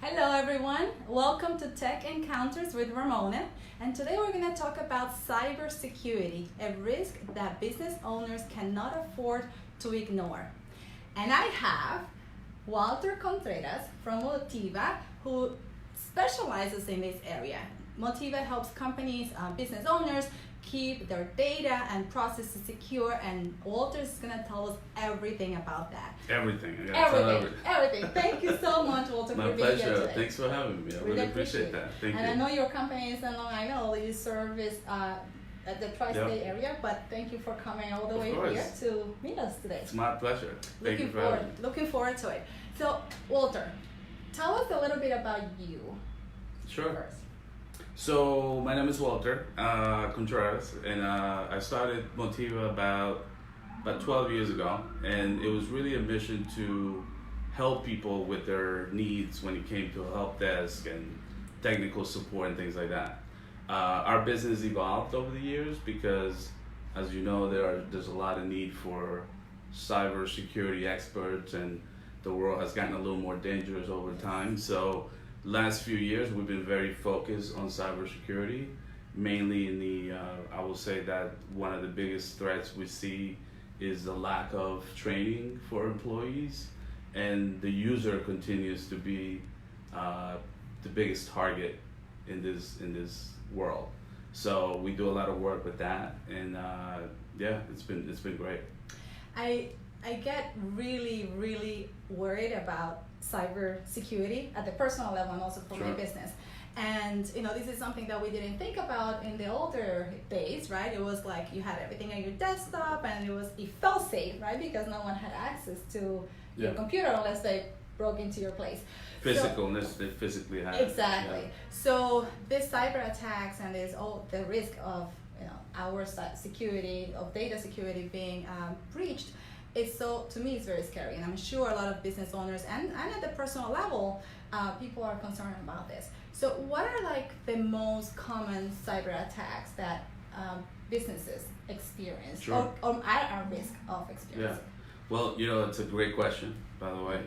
Hello everyone, welcome to Tech Encounters with Ramona, and today we're going to talk about cybersecurity, a risk that business owners cannot afford to ignore. And I have Walter Contreras from Motiva, who specializes in this area. Motiva helps companies, business owners, keep their data and processes secure, and Walter's going to tell us everything about that. Everything. Everything. Thank you so much, Walter, My for being here pleasure. today. Thanks for having me. I really appreciate that. Thank you. And I know your company is in Long Island. You service at the Tri-State area, but thank you for coming all the way here to meet us today. It's my pleasure. Thank you for having me. Looking forward to it. So, Walter, tell us a little bit about you. Sure. First. So my name is Walter Contreras, and I started Motiva about 12 years ago, and it was really a mission to help people with their needs when it came to a help desk and technical support and things like that. Our business evolved over the years because, as you know, there's a lot of need for cybersecurity experts, and the world has gotten a little more dangerous over time. So last few years, we've been very focused on cybersecurity, mainly in the, I will say that one of the biggest threats we see is the lack of training for employees, and the user continues to be the biggest target in this world. So we do a lot of work with that, and yeah, it's been great. I get really worried about cybersecurity at the personal level and also for my business. And this is something that we didn't think about in the older days, right? It was like you had everything on your desktop, and it felt safe, right? Because no one had access to your computer unless they broke into your place. Unless they physically had exactly. Yeah. So this cyber attacks and the risk of our security, of data security being breached, to me it's very scary, and I'm sure a lot of business owners and at the personal level, people are concerned about this. So what are like the most common cyber attacks that businesses experience or are at risk of experiencing? Yeah. Well, it's a great question, by the way.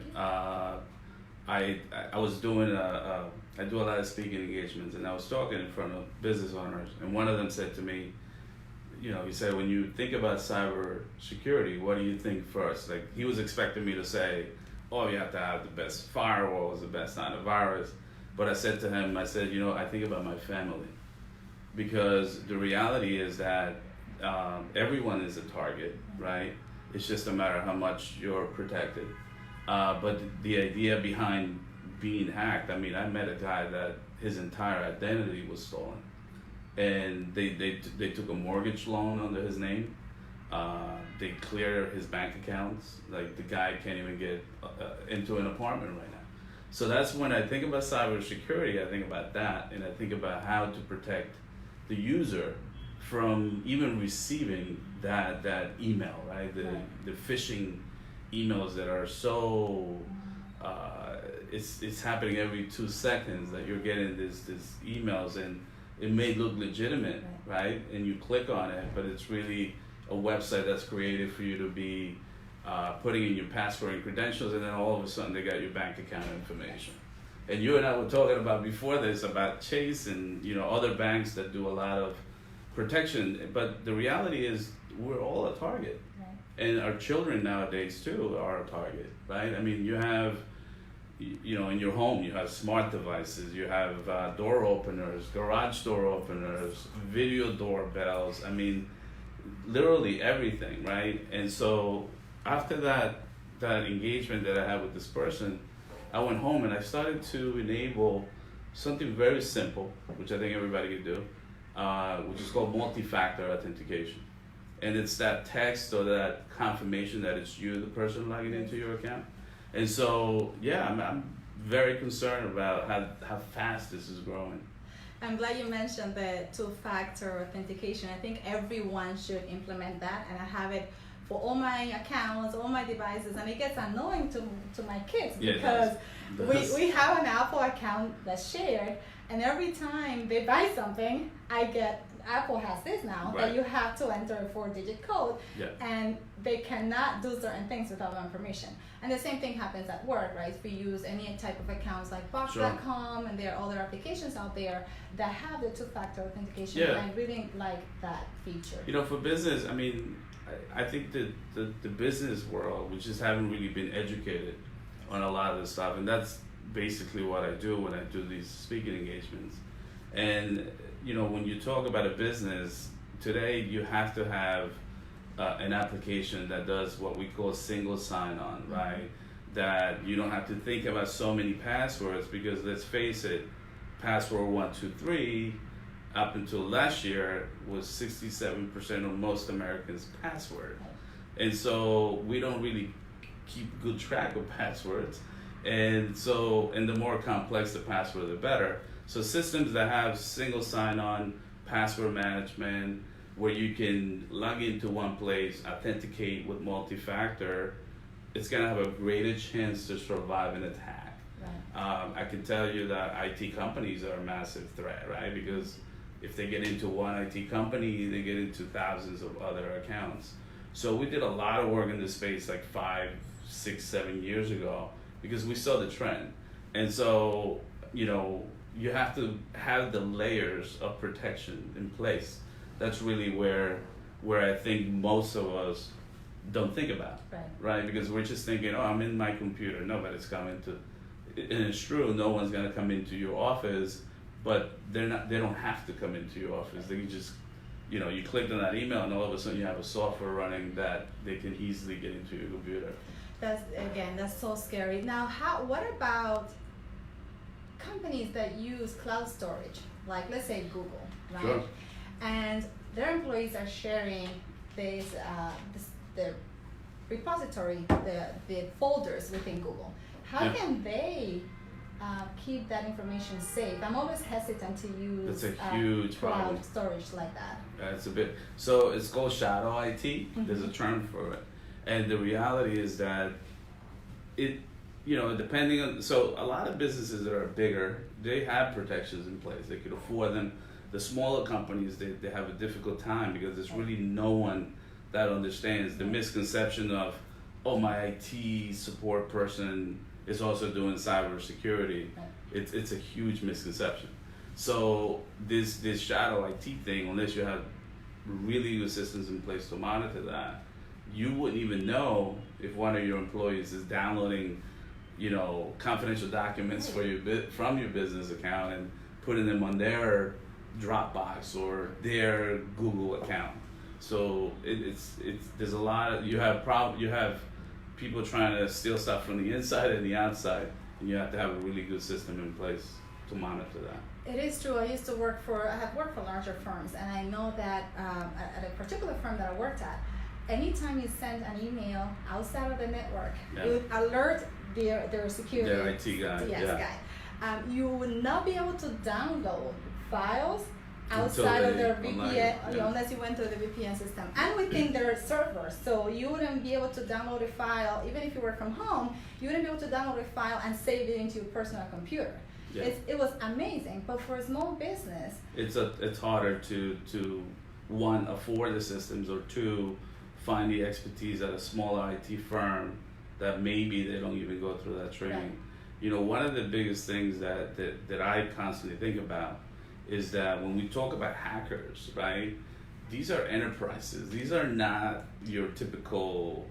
I was doing I do a lot of speaking engagements, and I was talking in front of business owners, and one of them said to me, he said, when you think about cyber security, what do you think first? Like, he was expecting me to say, oh, you have to have the best firewalls, the best antivirus. But I said to him, I think about my family. Because the reality is that everyone is a target, right? It's just a matter of how much you're protected. But the idea behind being hacked, I met a guy that his entire identity was stolen. And they took a mortgage loan under his name. They cleared his bank accounts. Like, the guy can't even get into an apartment right now. So that's when I think about cybersecurity, I think about that, and I think about how to protect the user from even receiving that email, right? The phishing emails that are so it's happening every 2 seconds that you're getting this emails, and it may look legitimate, right? And you click on it, but it's really a website that's created for you to be putting in your password and credentials, and then all of a sudden they got your bank account information. And you and I were talking about before this about Chase and other banks that do a lot of protection, but the reality is we're all a target. And our children nowadays too are a target, right? You have, in your home, you have smart devices, you have door openers, garage door openers, video doorbells, literally everything, right? And so after that engagement that I had with this person, I went home and I started to enable something very simple, which I think everybody can do, which is called multi-factor authentication. And it's that text or that confirmation that it's you, the person logging into your account. And so, yeah, I'm very concerned about how fast this is growing. I'm glad you mentioned the two-factor authentication. I think everyone should implement that, and I have it for all my accounts, all my devices, and it gets annoying to my kids because we have an Apple account that's shared, And every time they buy something, Apple has this now, that you have to enter a 4-digit code, and they cannot do certain things without our permission. And the same thing happens at work, right? If we use any type of accounts like Box.com, and there are other applications out there that have the two-factor authentication, and I really like that feature. You know, for business, I mean, I think that the business world, we just haven't really been educated on a lot of this stuff, and that's basically what I do when I do these speaking engagements. And you know, when you talk about a business today, you have to have an application that does what we call single sign-on, right? That you don't have to think about so many passwords, because let's face it, password 123 up until last year was 67% of most Americans' password. And so we don't really keep good track of passwords. And the more complex the password, the better. So systems that have single sign-on, password management, where you can log into one place, authenticate with multi-factor, it's gonna have a greater chance to survive an attack. I can tell you that IT companies are a massive threat, right? Because if they get into one IT company, they get into thousands of other accounts. So we did a lot of work in this space like 5, 6, 7 years ago, because we saw the trend. And so, you know, you have to have the layers of protection in place. That's really where I think most of us don't think about, right? Because we're just thinking, oh, I'm in my computer, nobody's coming to, and it's true, no one's gonna come into your office, but they don't have to come into your office. They can just, you know, you click on that email and all of a sudden you have a software running that they can easily get into your computer. That's so scary. Now, what about companies that use cloud storage, like let's say Google, right? Sure. And their employees are sharing the repository, the folders within Google. How can they keep that information safe? I'm always hesitant to use That's a huge cloud problem. storage like that. It's a bit, so it's called shadow IT. There's a term for it. And the reality is that it, you know, depending on, so a lot of businesses that are bigger, they have protections in place. They could afford them. The smaller companies, they have a difficult time because there's really no one that understands the misconception of, oh, my IT support person is also doing cybersecurity. It's a huge misconception. So this shadow IT thing, unless you have really good systems in place to monitor that, you wouldn't even know if one of your employees is downloading, you know, confidential documents from your business account and putting them on their Dropbox or their Google account. So there's a lot of, you have people trying to steal stuff from the inside and the outside, and you have to have a really good system in place to monitor that. It is true. I have worked for larger firms, and I know that at a particular firm that I worked at, anytime you send an email outside of the network, it would alert their security, their IT guy. You would not be able to download files outside of their VPN, unless you went to the VPN system and within their servers. So you wouldn't be able to download a file, even if you work from home, you wouldn't be able to download a file and save it into your personal computer. Yeah. It was amazing, but for a small business, it's harder to one, afford the systems, or two, find the expertise at a smaller IT firm that maybe they don't even go through that training. Right. You know, one of the biggest things that I constantly think about is that when we talk about hackers, right, these are enterprises. These are not your typical,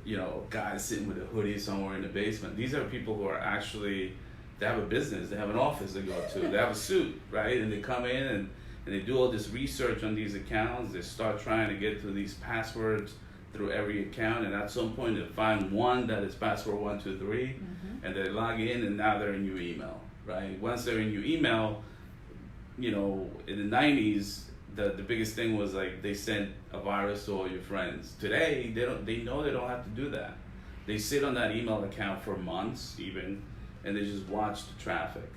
you know, guys sitting with a hoodie somewhere in the basement. These are people who are actually, they have a business, they have an office they go to, they have a suit, right? And they come in and they do all this research on these accounts. They start trying to get to these passwords through every account, and at some point they find one that is password 123, and they log in, and now they're in your email, right? Once they're in your email, you know, in the 90s, the biggest thing was like they sent a virus to all your friends. Today, they know they don't have to do that. They sit on that email account for months even, and they just watch the traffic.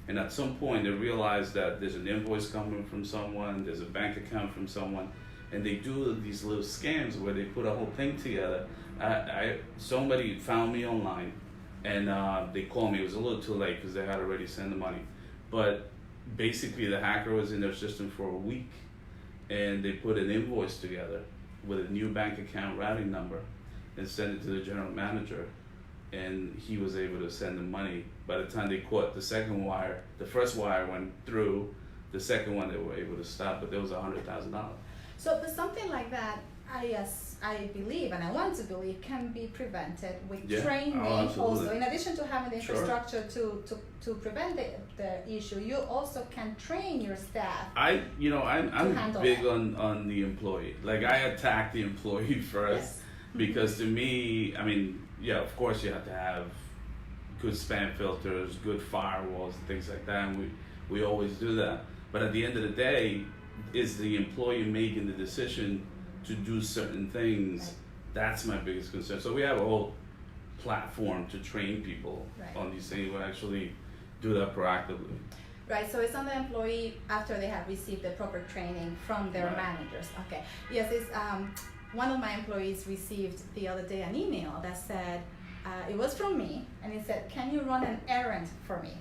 And at some point, they realize that there's an invoice coming from someone, there's a bank account from someone, and they do these little scams where they put a whole thing together. Somebody found me online, and they called me. It was a little too late because they had already sent the money. But basically the hacker was in their system for a week, and they put an invoice together with a new bank account routing number and sent it to the general manager, and he was able to send the money. By the time they caught the second wire, the first wire went through, the second one they were able to stop, but there was $100,000. So for something like that, I believe, and I want to believe, can be prevented with training. Also, in addition to having the infrastructure to prevent the issue, you also can train your staff. I'm big on the employee. Like, I attack the employee first, because to me, I mean, yeah, of course you have to have good spam filters, good firewalls, and things like that, and we always do that. But at the end of the day, is the employee making the decision to do certain things? Right. That's my biggest concern. So we have a whole platform to train people on these things. We actually do that proactively. Right, so it's on the employee after they have received the proper training from their managers. Okay, yes, it's one of my employees received the other day an email that said, it was from me, and it said, "Can you run an errand for me?"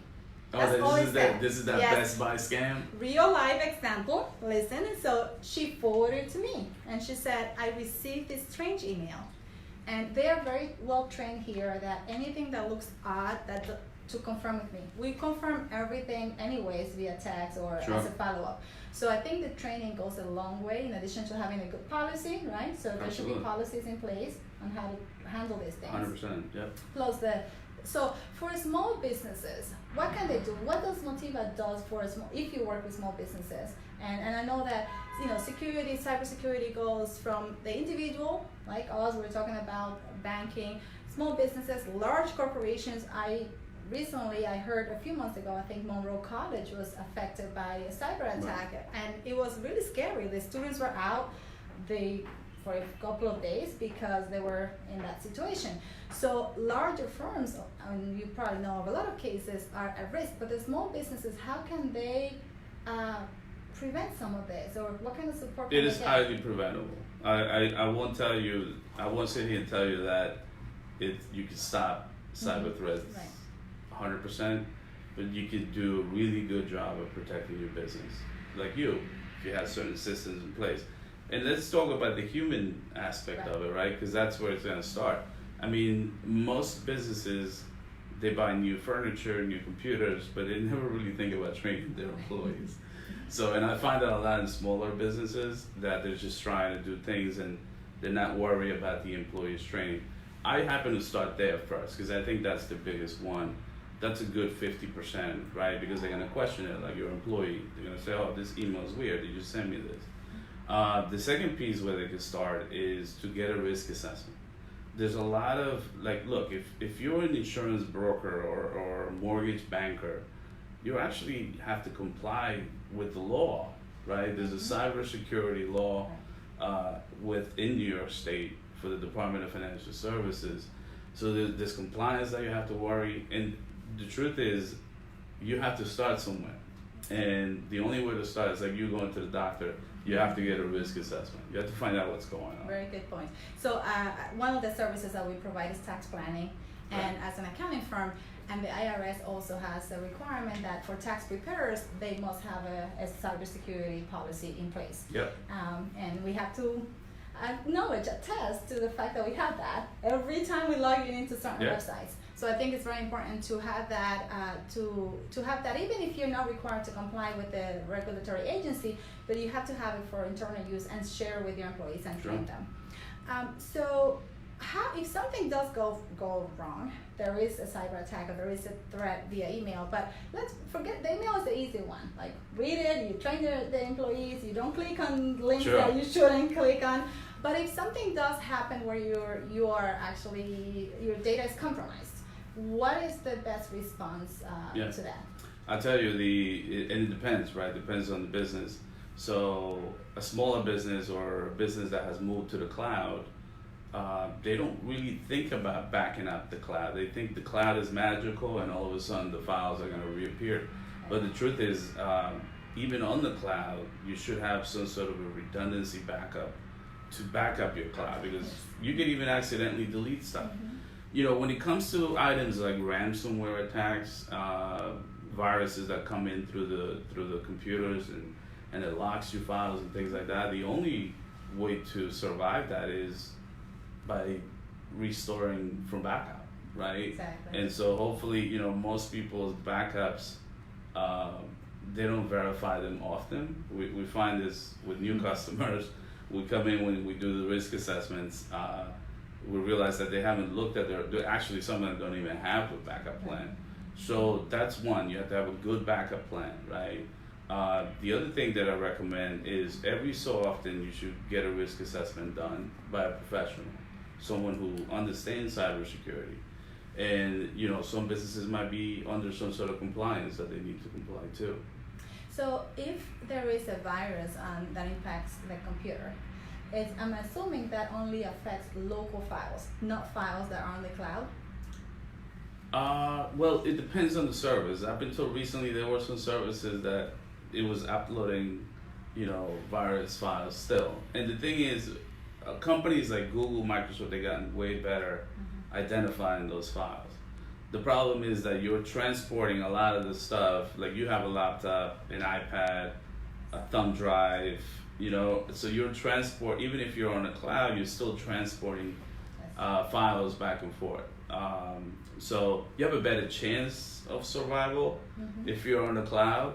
This is that Best Buy scam? Real life example. Listen, so she forwarded it to me, and she said, "I received this strange email." And they are very well trained here that anything that looks odd, to confirm with me. We confirm everything anyways via text or as a follow-up. So I think the training goes a long way, in addition to having a good policy, right? So there should be policies in place on how to handle these things. 100%, yep. Plus so for small businesses, what can they do? What does Motiva does for if you work with small businesses? And I know that, cybersecurity goes from the individual, like us, we're talking about banking, small businesses, large corporations. Recently, I heard a few months ago, I think Monroe College was affected by a cyber attack, and it was really scary. The students were out for a couple of days because they were in that situation. So larger firms, and you probably know of a lot of cases, are at risk, but the small businesses, how can they prevent some of this, or what kind of support can they get? It is highly preventable. I won't sit here and tell you that you can stop cyber threats 100%, but you could do a really good job of protecting your business. Like if you have certain systems in place. And let's talk about the human aspect of it, right? Because that's where it's going to start. I mean, most businesses, they buy new furniture, new computers, but they never really think about training their employees. So, and I find that a lot in smaller businesses, that they're just trying to do things and they're not worried about the employees' training. I happen to start there first, because I think that's the biggest one. That's a good 50%, right? Because they're going to question it, like your employee. They're going to say, "Oh, this email is weird. Did you send me this?" The second piece where they can start is to get a risk assessment. There's a lot of, look, if you're an insurance broker or a mortgage banker, you actually have to comply with the law, right? There's a cybersecurity law within New York State for the Department of Financial Services. So there's compliance that you have to worry, and the truth is, you have to start somewhere. And the only way to start is like you going to the doctor. You have to get a risk assessment. You have to find out what's going on. Very good point. So one of the services that we provide is tax planning. And as an accounting firm, and the IRS also has a requirement that for tax preparers, they must have a cybersecurity policy in place. Yep. And we have to attest to the fact that we have that every time we log into certain websites. So I think it's very important to have that, to have that, even if you're not required to comply with the regulatory agency, but you have to have it for internal use and share with your employees and train them. So if something does go wrong, there is a cyber attack or there is a threat via email, but let's forget, the email is the easy one. Like, read it, you train the employees, you don't click on links that you shouldn't click on. But if something does happen where your data is compromised, what is the best response to that? I'll tell you, and it depends, right? It depends on the business. So a smaller business or a business that has moved to the cloud, they don't really think about backing up the cloud. They think the cloud is magical and all of a sudden the files are going to reappear. But the truth is, even on the cloud, you should have some sort of a redundancy backup to back up your cloud, because you can even accidentally delete stuff. When it comes to items like ransomware attacks, viruses that come in through the computers, and it locks your files and things like that. The only way to survive that is by restoring from backup, right? Exactly. And so hopefully, most people's backups, they don't verify them often. We find this with new customers. We come in when we do the risk assessments, we realize that they haven't looked at actually some of them don't even have a backup plan. So that's one, you have to have a good backup plan, right? The other thing that I recommend is every so often you should get a risk assessment done by a professional, someone who understands cybersecurity. And some businesses might be under some sort of compliance that they need to comply to. So if there is a virus that impacts the computer, I'm assuming that only affects local files, not files that are on the cloud? Well, it depends on the service. Up until recently, there were some services that it was uploading, virus files still. And the thing is, companies like Google, Microsoft, they've gotten way better identifying those files. The problem is that you're transporting a lot of the stuff, like you have a laptop, an iPad, a thumb drive, so you're even if you're on the cloud, you're still transporting files back and forth. So you have a better chance of survival if you're on the cloud,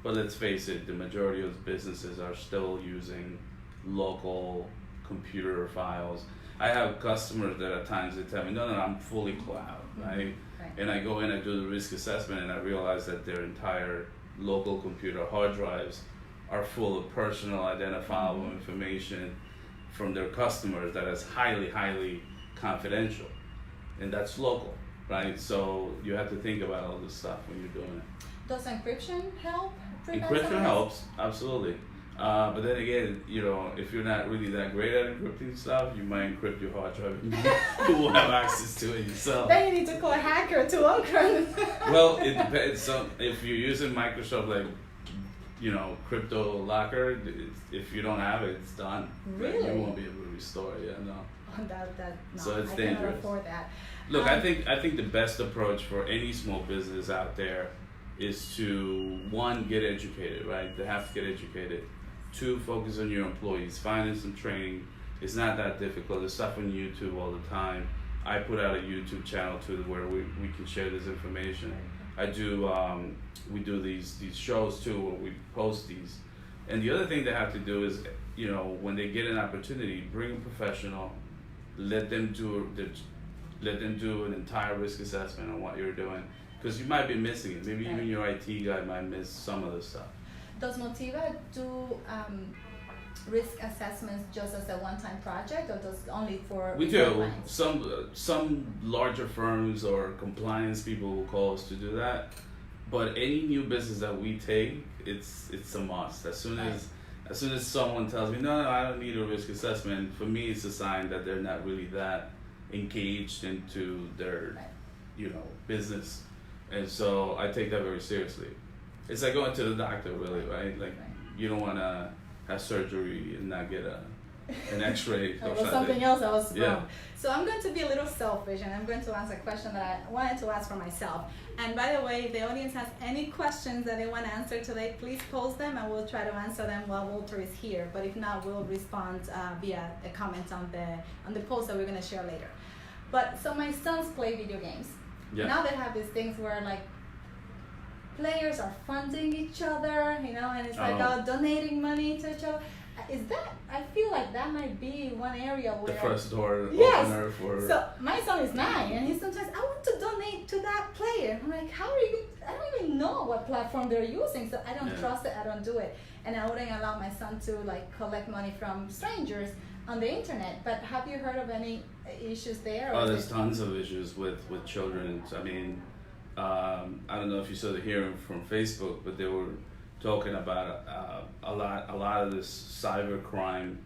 but let's face it, the majority of businesses are still using local computer files. I have customers that at times they tell me, no, I'm fully cloud, right? And I go in, I do the risk assessment, and I realize that their entire local computer hard drives are full of personal identifiable information from their customers that is highly, highly confidential. And that's local, right? So you have to think about all this stuff when you're doing it. Does encryption help? Encryption helps, absolutely. But then again, if you're not really that great at encrypting stuff, you might encrypt your hard drive and you will have access to it yourself. Then you need to call a hacker to uncrypt. Well, it depends. So if you're using Microsoft, crypto locker, if you don't have it, it's done. Really? You won't be able to restore it. Yeah, no. No, So it's I dangerous. cannot afford that. Look, I think the best approach for any small business out there is to, one, get educated, right? They have to get educated. Two, focus on your employees, finding some training. It's not that difficult. There's stuff on YouTube all the time. I put out a YouTube channel too where we can share this information. We do these shows too where we post these. And the other thing they have to do is, when they get an opportunity, bring a professional, let them do an entire risk assessment on what you're doing, because you might be missing it. Maybe even your IT guy might miss some of the stuff. Does Motiva do risk assessments just as a one-time project, or does it only for? We do. clients? Some larger firms or compliance people will call us to do that, but any new business that we take, it's a must. As soon as someone tells me no, I don't need a risk assessment, for me it's a sign that they're not really that engaged into their business, and so I take that very seriously. It's like going to the doctor, really, right? Like, you don't want to have surgery and not get an X-ray or something else that was wrong. Yeah. So I'm going to be a little selfish, and I'm going to ask a question that I wanted to ask for myself. And by the way, if the audience has any questions that they want to answer today, please post them, and we'll try to answer them while Walter is here. But if not, we'll respond via the comments on the post that we're going to share later. But so my sons play video games. Yeah. Now they have these things where players are funding each other, and it's donating money to each other. I feel like that might be one area where... The first door yes. opener for... So my son is 9, and he sometimes, I want to donate to that player. I'm like, how are you? I don't even know what platform they're using, so I don't trust it, I don't do it. And I wouldn't allow my son to collect money from strangers on the internet. But have you heard of any issues there? There's tons of issues with children. I mean, I don't know if you saw the hearing from Facebook, but they were talking about a lot of this cyber crime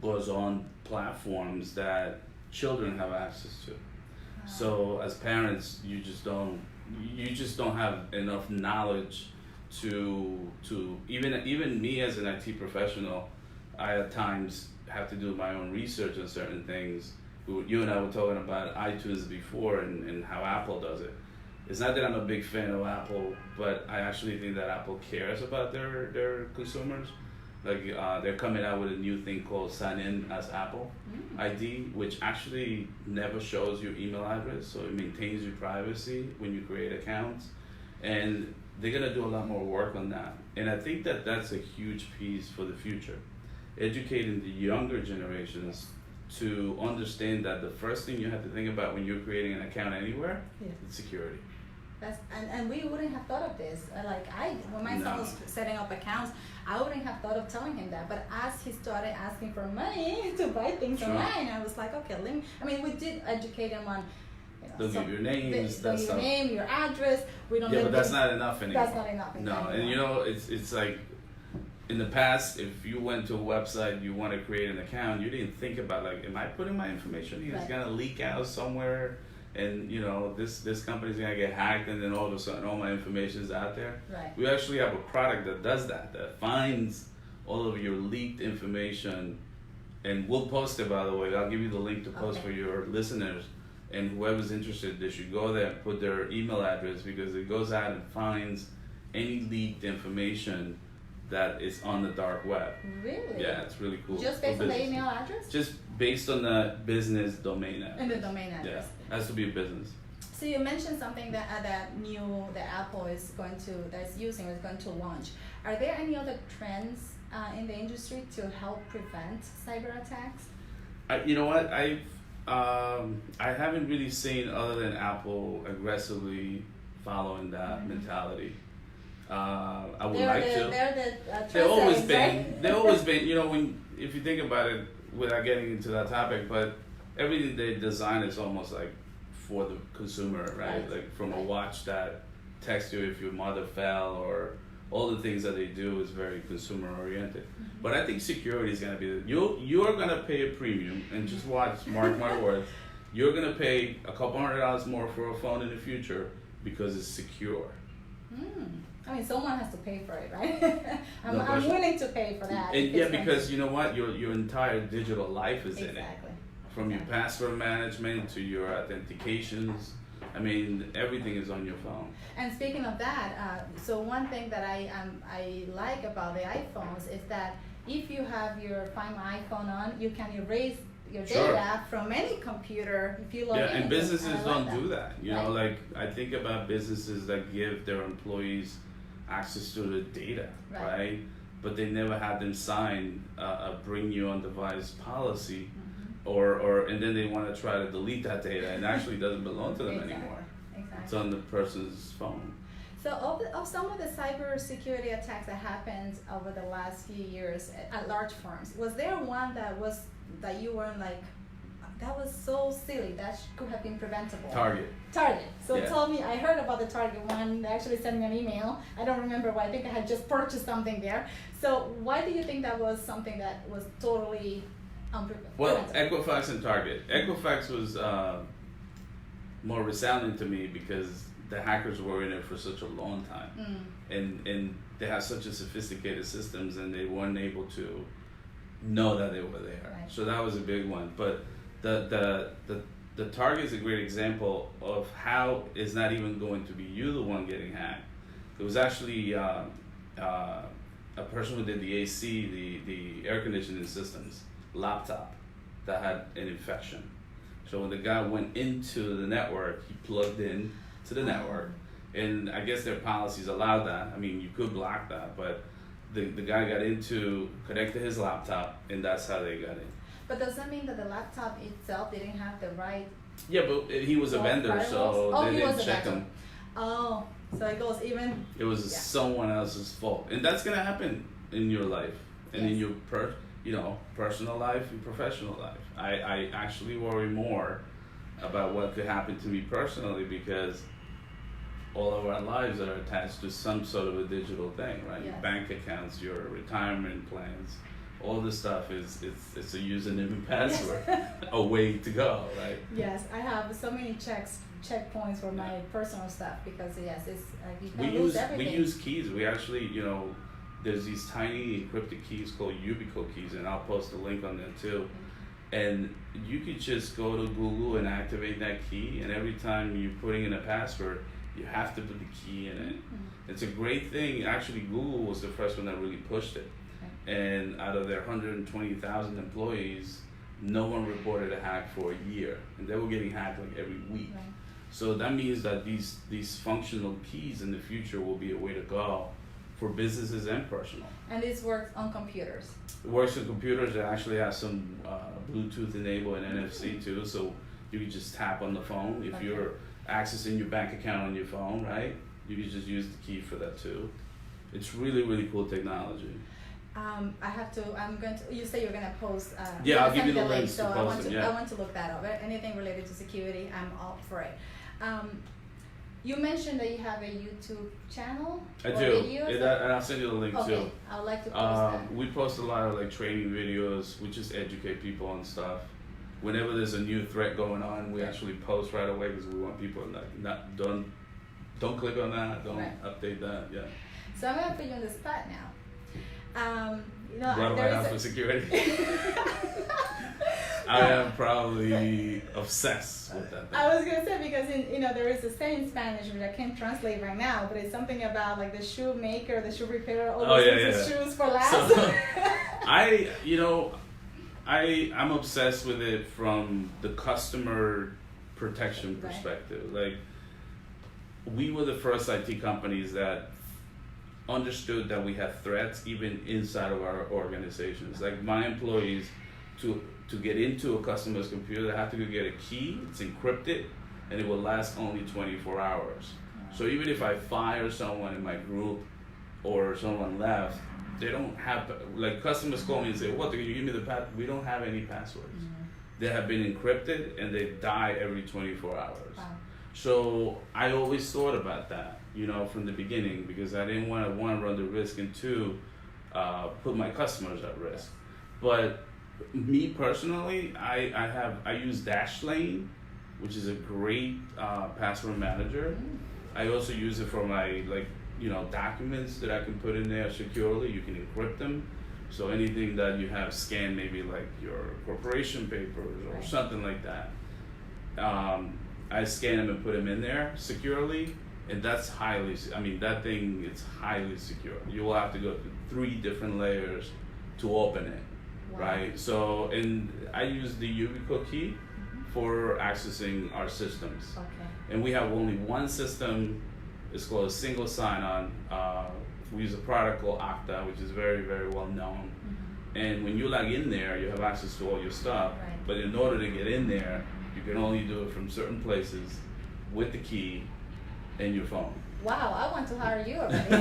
goes on platforms that children have access to. So as parents, you just don't have enough knowledge to even me as an IT professional, I at times have to do my own research on certain things. You and I were talking about iTunes before and how Apple does it. It's not that I'm a big fan of Apple, but I actually think that Apple cares about their consumers. Like they're coming out with a new thing called Sign In as Apple ID, which actually never shows your email address, so it maintains your privacy when you create accounts. And they're gonna do a lot more work on that. And I think that that's a huge piece for the future. Educating the younger generations to understand that the first thing you have to think about when you're creating an account anywhere is security. And we wouldn't have thought of this. When my son was setting up accounts, I wouldn't have thought of telling him that. But as he started asking for money to buy things online, I was like, okay, we did educate him on, They'll give your names, your name, your address. We don't. Yeah, but that's not enough anymore. That's not enough anymore. No, and it's like, in the past, if you went to a website, you want to create an account, you didn't think about am I putting my information here? It's gonna leak out somewhere. And this company's gonna get hacked, and then all of a sudden all my information is out there. Right. We actually have a product that does that finds all of your leaked information, and we'll post it, by the way. I'll give you the link to post for your listeners, and whoever's interested, they should go there and put their email address, because it goes out and finds any leaked information that is on the dark web. Really? Yeah, it's really cool. Just based on the email address? Just based on the business domain address. And the domain address. Yeah, has to be a business. So you mentioned something that Apple is going to launch. Are there any other trends in the industry to help prevent cyber attacks? You know what? I haven't really seen, other than Apple aggressively following that mentality. I would like to. They've always been. If you think about it, without getting into that topic, but everything they design is almost like for the consumer, right? Like from a watch that texts you if your mother fell, or all the things that they do is very consumer oriented. But I think security is going to be you're going to pay a premium, and just watch, mark my words, you're going to pay a couple $100 more for a phone in the future because it's secure. Someone has to pay for it, right? I'm willing to pay for that. Because you know what? Your entire digital life is in it. From your password management to your authentications. Everything is on your phone. And speaking of that, so one thing that I like about the iPhones is that if you have your Find My iPhone on, you can erase your data from any computer if you log in. And businesses don't do that. I think about businesses that give their employees access to the data, right? But they never had them sign a bring you on device policy, and then they want to try to delete that data, and actually doesn't belong to them anymore. Exactly. It's on the person's phone. So of some of the cybersecurity attacks that happened over the last few years at large firms, was there one that you weren't like, that was so silly, that could have been preventable? Target. So tell me, I heard about the Target one. They actually sent me an email. I don't remember why. I think I had just purchased something there. So why do you think that was something that was totally unpreventable? Well, Equifax and Target. Equifax was more resounding to me because the hackers were in it for such a long time. And they have such a sophisticated systems, and they weren't able to know that they were there. Right. So that was a big one. But the Target is a great example of how it's not even going to be you the one getting hacked. It was actually a person who did the AC, the air conditioning systems, laptop, that had an infection. So when the guy went into the network, he plugged in to the network, and I guess their policies allowed that. You could block that, but the guy got connected his laptop, and that's how they got in. But does that mean that the laptop itself didn't have the right? Yeah, but he was a vendor, so they didn't check him. Oh, so it goes even. It was someone else's fault, and that's gonna happen in your life and in your personal life and professional life. I actually worry more about what could happen to me personally, because all of our lives are attached to some sort of a digital thing, right? Your bank accounts, your retirement plans. All this stuff it's a username and password, a way to go, right? Yes, I have so many checkpoints for my personal stuff, because it's you can lose everything. We use keys. We actually, there's these tiny encrypted keys called Ubico keys, and I'll post a link on there too. And you could just go to Google and activate that key, and every time you're putting in a password, You have to put the key in it. It's a great thing. Actually, Google was the first one that really pushed it. And out of their 120,000 employees, no one reported a hack for a year, and they were getting hacked like every week. Right. So that means that these functional keys in the future will be a way to go for businesses and personal. And this works on computers. It works on computers. It actually has some Bluetooth enabled and NFC too, so you can just tap on the phone. If you're accessing your bank account on your phone, right, you can just use the key for that too. It's really, really cool technology. You say you're gonna post. Yeah, I'll give you the links so to post them, yeah. I want to look that up. Anything related to security, I'm all for it. You mentioned that you have a YouTube channel. I do, videos and I'll send you the link too. Okay, I would like to post that. We post a lot of like training videos. We just educate people on stuff. Whenever there's a new threat going on, we actually post right away because we want people don't click on that, don't update that. Yeah. So I'm gonna put you on the spot now. Run my house for security. I am probably obsessed with that thing. I was gonna say because there is a saying in Spanish which I can't translate right now, but it's something about like the shoemaker, the shoe repairer, always uses shoes for last. So, I'm obsessed with it from the customer protection perspective. Like, we were the first IT companies that understood that we had threats even inside of our organizations. Like, my employees, to get into a customer's computer, they have to go get a key. It's encrypted, and it will last only 24 hours. So even if I fire someone in my group or someone left, they don't have, like, customers call me and say, "What, can you give me the password?" We don't have any passwords. They have been encrypted, and they die every 24 hours. Wow. So I always thought about that, from the beginning, because I didn't want to, one, run the risk, and two, put my customers at risk. But me personally, I use Dashlane, which is a great password manager. I also use it for my documents that I can put in there securely. You can encrypt them, so anything that you have scanned, maybe like your corporation papers or something like that, I scan them and put them in there securely, and that's that thing is highly secure. You will have to go through 3 different layers to open it. Wow. Right? So, and I use the Ubiquitous key for accessing our systems. Okay. And we have only one system. It's called a single sign-on. We use a product called Okta, which is very, very well known. And when you log in there, you have access to all your stuff. Right. But in order to get in there, you can only do it from certain places with the key and your phone. Wow, I want to hire you already.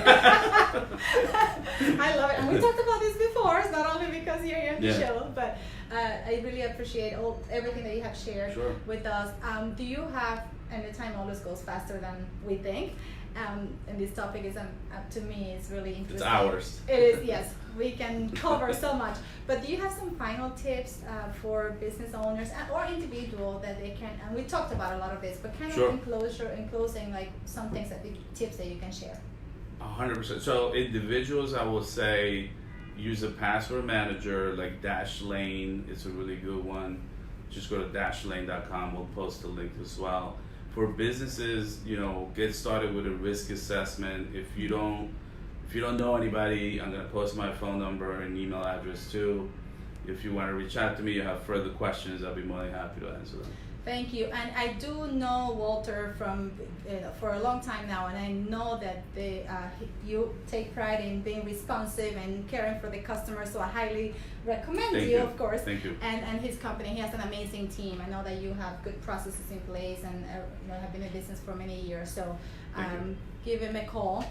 I love it. And we talked about this before. It's not only because you're here on the show, but I really appreciate everything that you have shared with us. Do you have, and the time always goes faster than we think, and this topic is, to me, it's really interesting. It's hours. It is, yes. We can cover so much. But do you have some final tips for business owners or individuals that they can, and we talked about a lot of this, but kind of in closing, like some things tips that you can share? 100%. So individuals, I will say, use a password manager like Dashlane. It's a really good one. Just go to dashlane.com. We'll post the link as well. For businesses, get started with a risk assessment. If you don't know anybody, I'm going to post my phone number and email address too. If you want to reach out to me, you have further questions, I'll be more than happy to answer them. Thank you. And I do know Walter from for a long time now, and I know that you take pride in being responsive and caring for the customer. So I highly recommend you, of course. Thank you. And his company. He has an amazing team. I know that you have good processes in place, and have been in business for many years. So give him a call.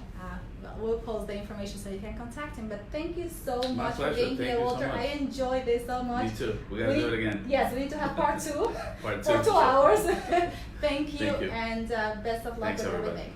We'll post the information so you can contact him. But thank you so much for being here, Walter. I enjoyed this so much. Me too. We gotta do it again. Yes, we need to have part 2 for 2 hours. Thank you, and best of luck with everything.